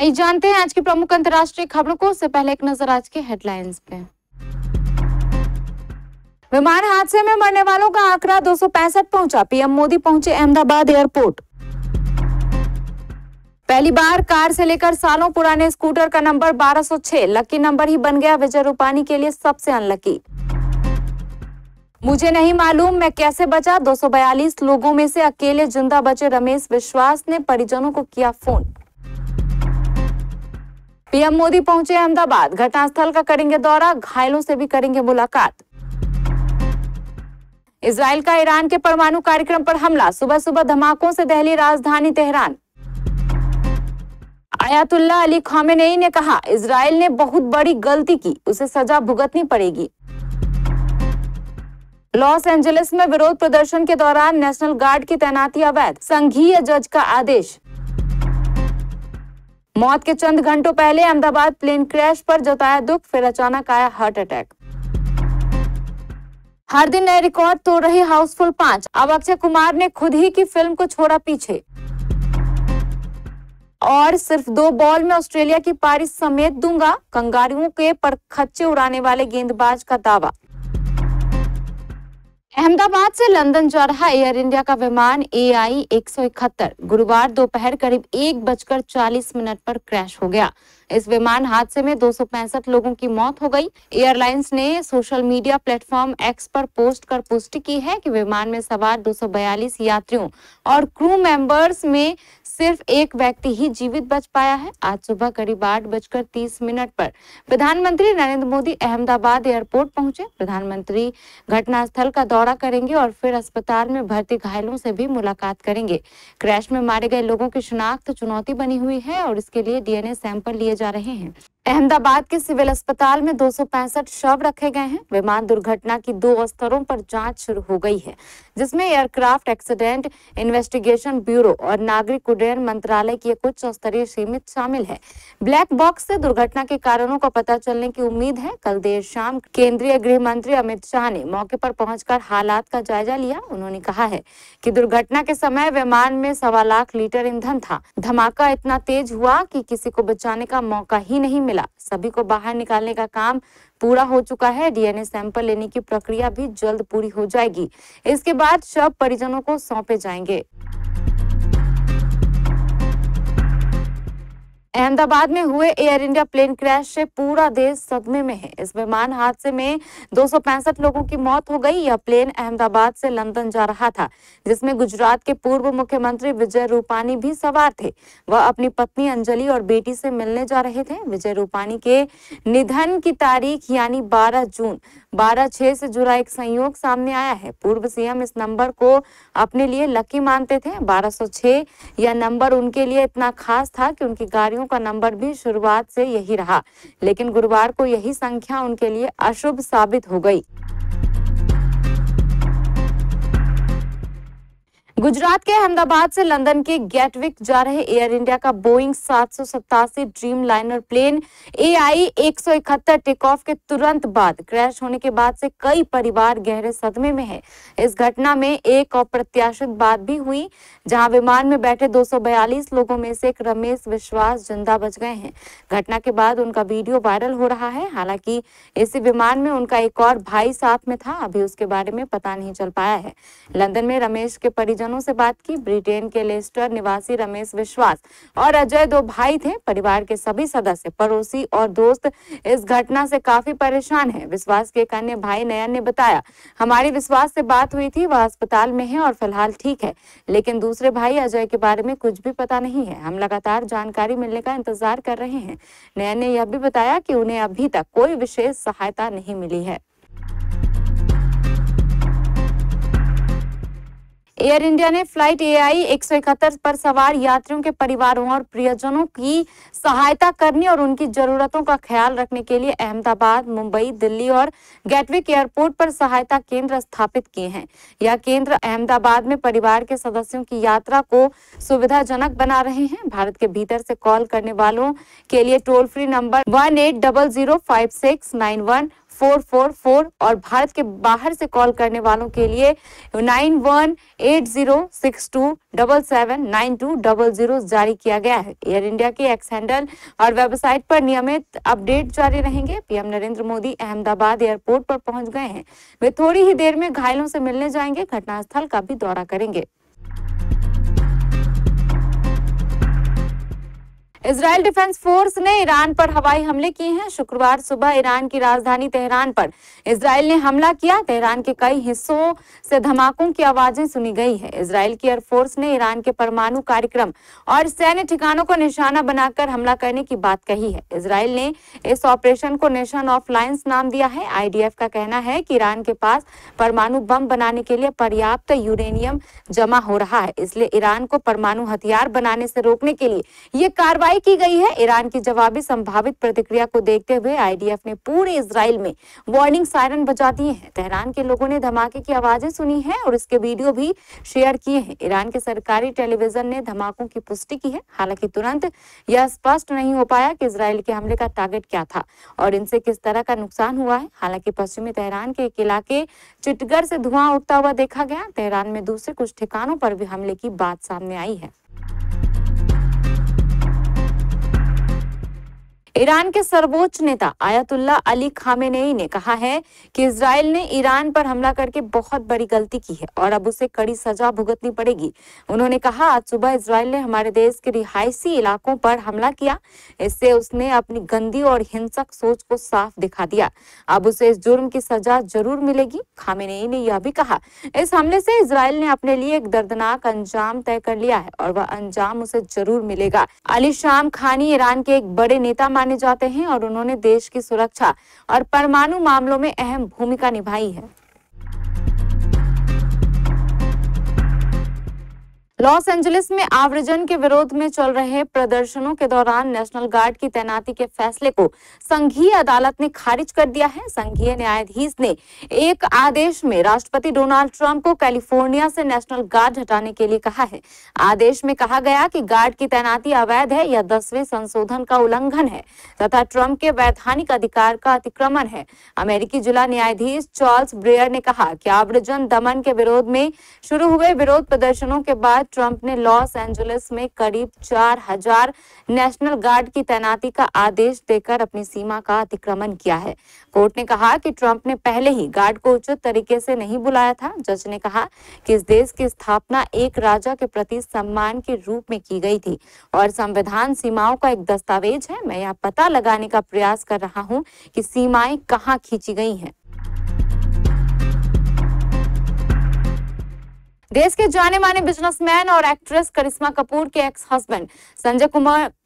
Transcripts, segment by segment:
आइए जानते हैं आज की प्रमुख अंतर्राष्ट्रीय खबरों को। उससे पहले एक नजर आज के हेडलाइंस पे। विमान हादसे में मरने वालों का आंकड़ा 265 पहुंचा। पीएम मोदी पहुंचे अहमदाबाद एयरपोर्ट। पहली बार कार से लेकर सालों पुराने स्कूटर का नंबर 1206 लकी नंबर ही बन गया विजय रूपानी के लिए सबसे अनलकी। मुझे नहीं मालूम मैं कैसे बचा। 242 लोगों में से अकेले जिंदा बचे रमेश विश्वास ने परिजनों को किया फोन। पीएम मोदी पहुंचे अहमदाबाद। घटनास्थल का करेंगे दौरा, घायलों से भी करेंगे मुलाकात। इजराइल का ईरान के परमाणु कार्यक्रम पर हमला। सुबह सुबह धमाकों से दहली राजधानी तेहरान। आयतुल्लाह अली खामेनेई ने कहा इजराइल ने बहुत बड़ी गलती की, उसे सजा भुगतनी पड़ेगी। लॉस एंजलिस में विरोध प्रदर्शन के दौरान नेशनल गार्ड की तैनाती अवैध, संघीय जज का आदेश। मौत के चंद घंटों पहले अहमदाबाद प्लेन क्रैश पर जताया दुख, फिर अचानक आया हार्ट अटैक। हर दिन नए रिकॉर्ड तोड़ रही हाउसफुल 5। अब अक्षय कुमार ने खुद ही की फिल्म को छोड़ा पीछे। और सिर्फ 2 बॉल में ऑस्ट्रेलिया की पारी समेत दूंगा, कंगारुओं के परखच्चे उड़ाने वाले गेंदबाज का दावा। अहमदाबाद से लंदन जा रहा एयर इंडिया का विमान AI 171 गुरुवार दोपहर करीब 1:40 पर क्रैश हो गया। इस विमान हादसे में 265 लोगों की मौत हो गई। एयरलाइंस ने सोशल मीडिया प्लेटफॉर्म X पर पोस्ट कर पुष्टि की है कि विमान में सवार 242 यात्रियों और क्रू मेंबर्स में सिर्फ एक व्यक्ति ही जीवित बच पाया है। आज सुबह करीब 8:30 पर प्रधानमंत्री नरेंद्र मोदी अहमदाबाद एयरपोर्ट पहुंचे। प्रधानमंत्री घटनास्थल का दौरा करेंगे और फिर अस्पताल में भर्ती घायलों से भी मुलाकात करेंगे। क्रैश में मारे गए लोगों की शिनाख्त चुनौती बनी हुई है और इसके लिए DNA सैंपल लिए जा रहे हैं। अहमदाबाद के सिविल अस्पताल में 265 शव रखे गए हैं। विमान दुर्घटना की 2 स्तरों पर जांच शुरू हो गई है, जिसमें एयरक्राफ्ट एक्सीडेंट इन्वेस्टिगेशन ब्यूरो और नागरिक उड्डयन मंत्रालय की एक उच्च स्तरीय समिति शामिल है। ब्लैक बॉक्स से दुर्घटना के कारणों का पता चलने की उम्मीद है। कल देर शाम केंद्रीय गृह मंत्री अमित शाह ने मौके पर पहुंचकर हालात का जायजा लिया। उन्होंने कहा है कि दुर्घटना के समय विमान में 1.25 लाख लीटर ईंधन था। धमाका इतना तेज हुआ कि किसी को बचाने का मौका ही नहीं मिला। सभी को बाहर निकालने का काम पूरा हो चुका है। DNA सैंपल लेने की प्रक्रिया भी जल्द पूरी हो जाएगी। इसके बाद शव परिजनों को सौंपे जाएंगे। अहमदाबाद में हुए एयर इंडिया प्लेन क्रैश से पूरा देश सदमे में है। इस विमान हादसे में 265 लोगों की मौत हो गई। यह प्लेन अहमदाबाद से लंदन जा रहा था, जिसमें गुजरात के पूर्व मुख्यमंत्री विजय रूपानी भी सवार थे। वह अपनी पत्नी अंजलि और बेटी से मिलने जा रहे थे। विजय रूपानी के निधन की तारीख यानी 12 जून 12/6 से जुड़ा एक संयोग सामने आया है। पूर्व CM इस नंबर को अपने लिए लकी मानते थे। 1206 यह नंबर उनके लिए इतना खास था कि उनकी गाड़ियों का नंबर भी शुरुआत से यही रहा, लेकिन गुरुवार को यही संख्या उनके लिए अशुभ साबित हो गई। गुजरात के अहमदाबाद से लंदन के गेटविक जा रहे एयर इंडिया का Boeing 787 Dreamliner plane AI 171 take off के तुरंत बाद क्रैश होने के बाद से कई परिवार गहरे सदमे में है। इस घटना में एक अप्रत्याशित बात भी हुई, जहां विमान में बैठे 242 लोगों में से एक रमेश विश्वास जिंदा बच गए हैं। घटना के बाद उनका वीडियो वायरल हो रहा है। हालांकि इसी विमान में उनका एक और भाई साथ में था। अभी उसके बारे में पता नहीं चल पाया है। लंदन में रमेश के परिजनों से बात की। ब्रिटेन के लेस्टर निवासी रमेश विश्वास और अजय 2 भाई थे। परिवार के सभी सदस्य, पड़ोसी और दोस्त इस घटना से काफी परेशान हैं। विश्वास के एक अन्य भाई नयन ने बताया, हमारी विश्वास से बात हुई थी, वह अस्पताल में है और फिलहाल ठीक है, लेकिन दूसरे भाई अजय के बारे में कुछ भी पता नहीं है। हम लगातार जानकारी मिलने का इंतजार कर रहे हैं। नयन ने यह भी बताया कि उन्हें अभी तक कोई विशेष सहायता नहीं मिली है। एयर इंडिया ने फ्लाइट AI 171 पर सवार यात्रियों के परिवारों और प्रियजनों की सहायता करने और उनकी जरूरतों का ख्याल रखने के लिए अहमदाबाद, मुंबई, दिल्ली और गेटविक एयरपोर्ट पर सहायता केंद्र स्थापित किए हैं। यह केंद्र अहमदाबाद में परिवार के सदस्यों की यात्रा को सुविधाजनक बना रहे हैं। भारत के भीतर से कॉल करने वालों के लिए टोल फ्री नंबर 18005691 444 और भारत के बाहर से कॉल करने वालों के लिए 918062779200 जारी किया गया है। एयर इंडिया के एक्स हैंडल और वेबसाइट पर नियमित अपडेट जारी रहेंगे। पीएम नरेंद्र मोदी अहमदाबाद एयरपोर्ट पर पहुंच गए हैं। वे थोड़ी ही देर में घायलों से मिलने जाएंगे, घटनास्थल का भी दौरा करेंगे। इजरायल डिफेंस फोर्स ने ईरान पर हवाई हमले किए हैं। शुक्रवार सुबह ईरान की राजधानी तेहरान पर इजरायल ने हमला किया। तेहरान के कई हिस्सों से धमाकों की आवाजें सुनी गई है। इजरायल की एयरफोर्स ने ईरान के परमाणु कार्यक्रम और सैन्य ठिकानों को निशाना बनाकर हमला करने की बात कही है। इजरायल ने इस ऑपरेशन को नेशन ऑफ लायंस नाम दिया है। आईडीएफ का कहना है कि ईरान के पास परमाणु बम बनाने के लिए पर्याप्त यूरेनियम जमा हो रहा है, इसलिए ईरान को परमाणु हथियार बनाने से रोकने के लिए ये कार्रवाई की गई है। ईरान की जवाबी संभावित प्रतिक्रिया को देखते हुए आईडीएफ ने पूरे इजराइल में वार्निंग सायरन बजा दिए हैं। तेहरान के लोगों ने धमाके की आवाजें सुनी हैं और इसके वीडियो भी शेयर किए हैं। ईरान के सरकारी टेलीविजन ने धमाकों की पुष्टि की है। हालांकि तुरंत यह स्पष्ट नहीं हो पाया कि इजराइल के हमले का टारगेट क्या था और इनसे किस तरह का नुकसान हुआ है। हालांकि पश्चिमी तेहरान के एक इलाके चिटगर से धुआं उठता हुआ देखा गया। तेहरान में दूसरे कुछ ठिकानों पर भी हमले की बात सामने आई है। ईरान के सर्वोच्च नेता आयतुल्लाह अली खामेनेई ने कहा है कि इजराइल ने ईरान पर हमला करके बहुत बड़ी गलती की है और अब उसे कड़ी सजा भुगतनी पड़ेगी। उन्होंने कहा, आज सुबह इजराइल ने हमारे देश के रिहायशी इलाकों पर हमला किया। इससे उसने अपनी गंदी और हिंसक सोच को साफ दिखा दिया। अब उसे इस जुर्म की सजा जरूर मिलेगी। खामेनेई ने यह भी कहा, इस हमले से इजराइल ने अपने लिए एक दर्दनाक अंजाम तय कर लिया है और वह अंजाम उसे जरूर मिलेगा। अली शाम खानी ईरान के एक बड़े नेता माने जाते हैं और उन्होंने देश की सुरक्षा और परमाणु मामलों में अहम भूमिका निभाई है। लॉस एंजलिस में आव्रजन के विरोध में चल रहे प्रदर्शनों के दौरान नेशनल गार्ड की तैनाती के फैसले को संघीय अदालत ने खारिज कर दिया है। संघीय न्यायाधीश ने एक आदेश में राष्ट्रपति डोनाल्ड ट्रंप को कैलिफोर्निया से नेशनल गार्ड हटाने के लिए कहा है। आदेश में कहा गया कि गार्ड की तैनाती अवैध है, यह 10वें संशोधन का उल्लंघन है तथा ट्रंप के वैधानिक अधिकार का अतिक्रमण है। अमेरिकी जिला न्यायाधीश चार्ल्स ब्रेयर ने कहा कि आव्रजन दमन के विरोध में शुरू हुए विरोध प्रदर्शनों के बाद ट्रंप ने लॉस एंजलिस में करीब 4000 नेशनल गार्ड की तैनाती का आदेश देकर अपनी सीमा का अतिक्रमण किया है। कोर्ट ने कहा कि ट्रंप ने पहले ही गार्ड को उचित तरीके से नहीं बुलाया था। जज ने कहा कि इस देश की स्थापना एक राजा के प्रति सम्मान के रूप में की गई थी और संविधान सीमाओं का एक दस्तावेज है। मैं यह पता लगाने का प्रयास कर रहा हूं कि सीमाएं कहां खींची गई हैं। देश के जाने माने बिजनेसमैन और एक्ट्रेस करिश्मा कपूर के एक्स हस्बैंड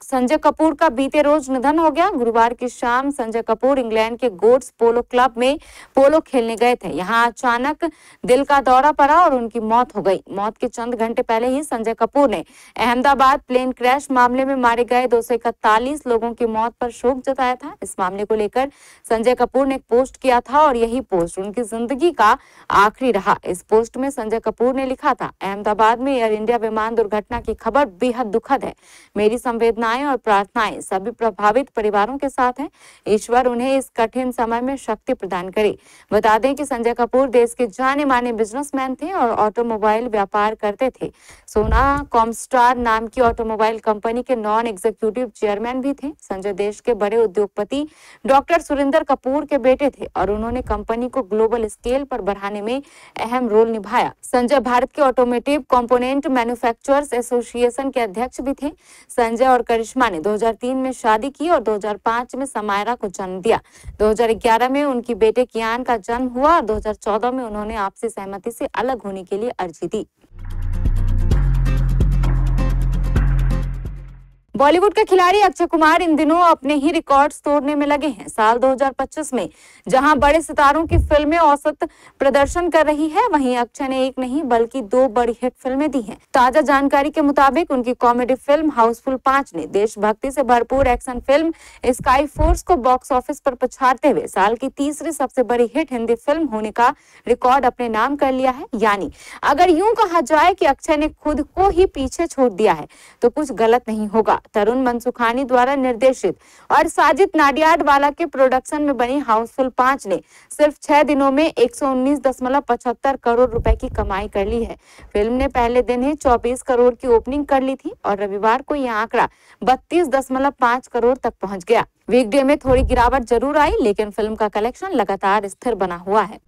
संजय कपूर का बीते रोज निधन हो गया। गुरुवार की शाम संजय कपूर इंग्लैंड के गोट्स पोलो क्लब में पोलो खेलने गए थे। यहां अचानक दिल का दौरा पड़ा और उनकी मौत हो गई। मौत के चंद घंटे पहले ही संजय कपूर ने अहमदाबाद प्लेन क्रैश मामले में मारे गए 241 लोगों की मौत पर शोक जताया था। इस मामले को लेकर संजय कपूर ने एक पोस्ट किया था और यही पोस्ट उनकी जिंदगी का आखिरी रहा। इस पोस्ट में संजय कपूर ने लिखा था, अहमदाबाद में एयर इंडिया विमान दुर्घटना की खबर बेहद दुखद है। मेरी संवेदनाएं और प्रार्थनाएं सभी प्रभावित परिवारों के साथ हैं। ईश्वर उन्हें इस कठिन समय में शक्ति प्रदान करे। बता दें कि संजय कपूर देश के जाने माने बिजनेसमैन थे और ऑटोमोबाइल व्यापार करते थे। सोना कॉमस्टार नाम की ऑटोमोबाइल कंपनी के नॉन एग्जीक्यूटिव चेयरमैन भी थे। संजय देश के बड़े उद्योगपति डॉक्टर सुरिंदर कपूर के बेटे थे और उन्होंने कंपनी को ग्लोबल स्केल पर बढ़ाने में अहम रोल निभाया। संजय भारत के ऑटोमोटिव कंपोनेंट मैन्युफैक्चरर्स एसोसिएशन के अध्यक्ष भी थे। संजय और करिश्मा ने 2003 में शादी की और 2005 में समायरा को जन्म दिया। 2011 में उनकी बेटे कियान का जन्म हुआ और 2014 में उन्होंने आपसी सहमति से अलग होने के लिए अर्जी दी। बॉलीवुड के खिलाड़ी अक्षय कुमार इन दिनों अपने ही रिकॉर्ड्स तोड़ने में लगे हैं। साल 2025 में जहां बड़े सितारों की फिल्में औसत प्रदर्शन कर रही है, वहीं अक्षय ने एक नहीं बल्कि 2 बड़ी हिट फिल्में दी हैं। ताजा जानकारी के मुताबिक उनकी कॉमेडी फिल्म हाउसफुल 5 ने देशभक्ति से भरपूर एक्शन फिल्म स्काई फोर्स को बॉक्स ऑफिस पर पछाड़ते हुए साल की तीसरी सबसे बड़ी हिट हिंदी फिल्म होने का रिकॉर्ड अपने नाम कर लिया है। यानी अगर यूं कहा जाए कि अक्षय ने खुद को ही पीछे छोड़ दिया है तो कुछ गलत नहीं होगा। तरुण मनसुखानी द्वारा निर्देशित और साजिद नाडियाडवाला के प्रोडक्शन में बनी हाउसफुल 5 ने सिर्फ 6 दिनों में 119.75 करोड़ रुपए की कमाई कर ली है। फिल्म ने पहले दिन ही 24 करोड़ की ओपनिंग कर ली थी और रविवार को यह आंकड़ा 32.5 करोड़ तक पहुंच गया। वीकडे में थोड़ी गिरावट जरूर आई, लेकिन फिल्म का कलेक्शन लगातार स्थिर बना हुआ है।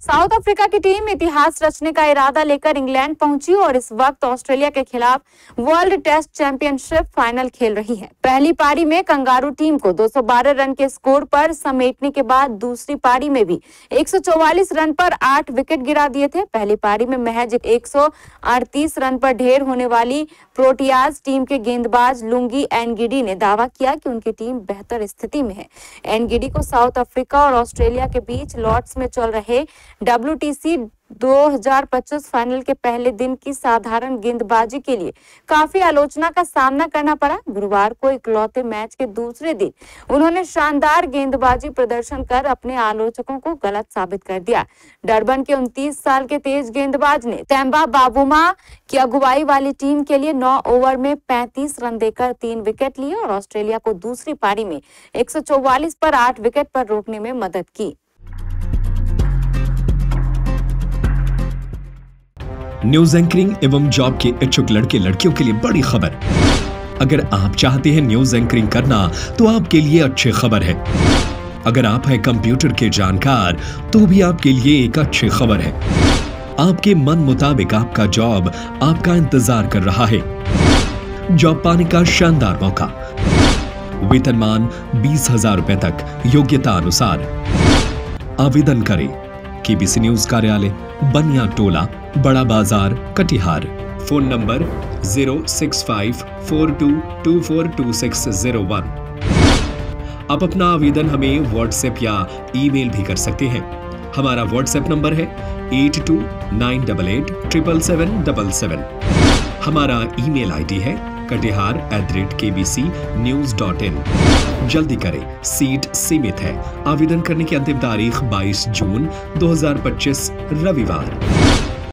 साउथ अफ्रीका की टीम इतिहास रचने का इरादा लेकर इंग्लैंड पहुंची और इस वक्त ऑस्ट्रेलिया के खिलाफ वर्ल्ड टेस्ट चैंपियनशिप फाइनल खेल रही है। पहली पारी में कंगारू टीम को 212 रन के स्कोर पर समेटने के बाद दूसरी पारी में भी 144 रन पर 8 विकेट गिरा दिए थे। पहली पारी में महज 138 रन पर ढेर होने वाली प्रोटियाज टीम के गेंदबाज लुंगी एनगिडी ने दावा किया कि उनकी टीम बेहतर स्थिति में है। एनगिडी को साउथ अफ्रीका और ऑस्ट्रेलिया के बीच लॉर्ड्स में चल रहे WTC 2025 फाइनल के पहले दिन की साधारण गेंदबाजी के लिए काफी आलोचना का सामना करना पड़ा। गुरुवार को इकलौते मैच के दूसरे दिन उन्होंने शानदार गेंदबाजी प्रदर्शन कर अपने आलोचकों को गलत साबित कर दिया। डरबन के 29 साल के तेज गेंदबाज ने तेम्बा बाबूमा की अगुवाई वाली टीम के लिए 9 ओवर में 35 रन देकर 3 विकेट लिए और ऑस्ट्रेलिया को दूसरी पारी में 144 पर 8 विकेट पर रोकने में मदद की। न्यूज एंकरिंग एवं जॉब के इच्छुक लड़के लड़कियों के लिए बड़ी खबर। अगर आप चाहते हैं न्यूज एंकरिंग करना तो आपके लिए अच्छी खबर है। अगर आप हैं कंप्यूटर के जानकार तो भी आपके लिए एक अच्छी खबर है। आपके मन मुताबिक आपका जॉब आपका इंतजार कर रहा है। जॉब पाने का शानदार मौका, वेतनमान 20,000 रुपए तक, योग्यता अनुसार। आवेदन करें। KBC न्यूज कार्यालय, बनिया टोला, बड़ा बाजार, कटिहार। Phone number 06542242601। आप अपना आवेदन हमें व्हाट्सएप या ईमेल भी कर सकते हैं। हमारा व्हाट्सएप नंबर है 8298877777। हमारा ईमेल ID है katihar@kbcnews.in। जल्दी करें, सीट सीमित है। आवेदन करने की अंतिम तारीख 22 जून 2025 रविवार।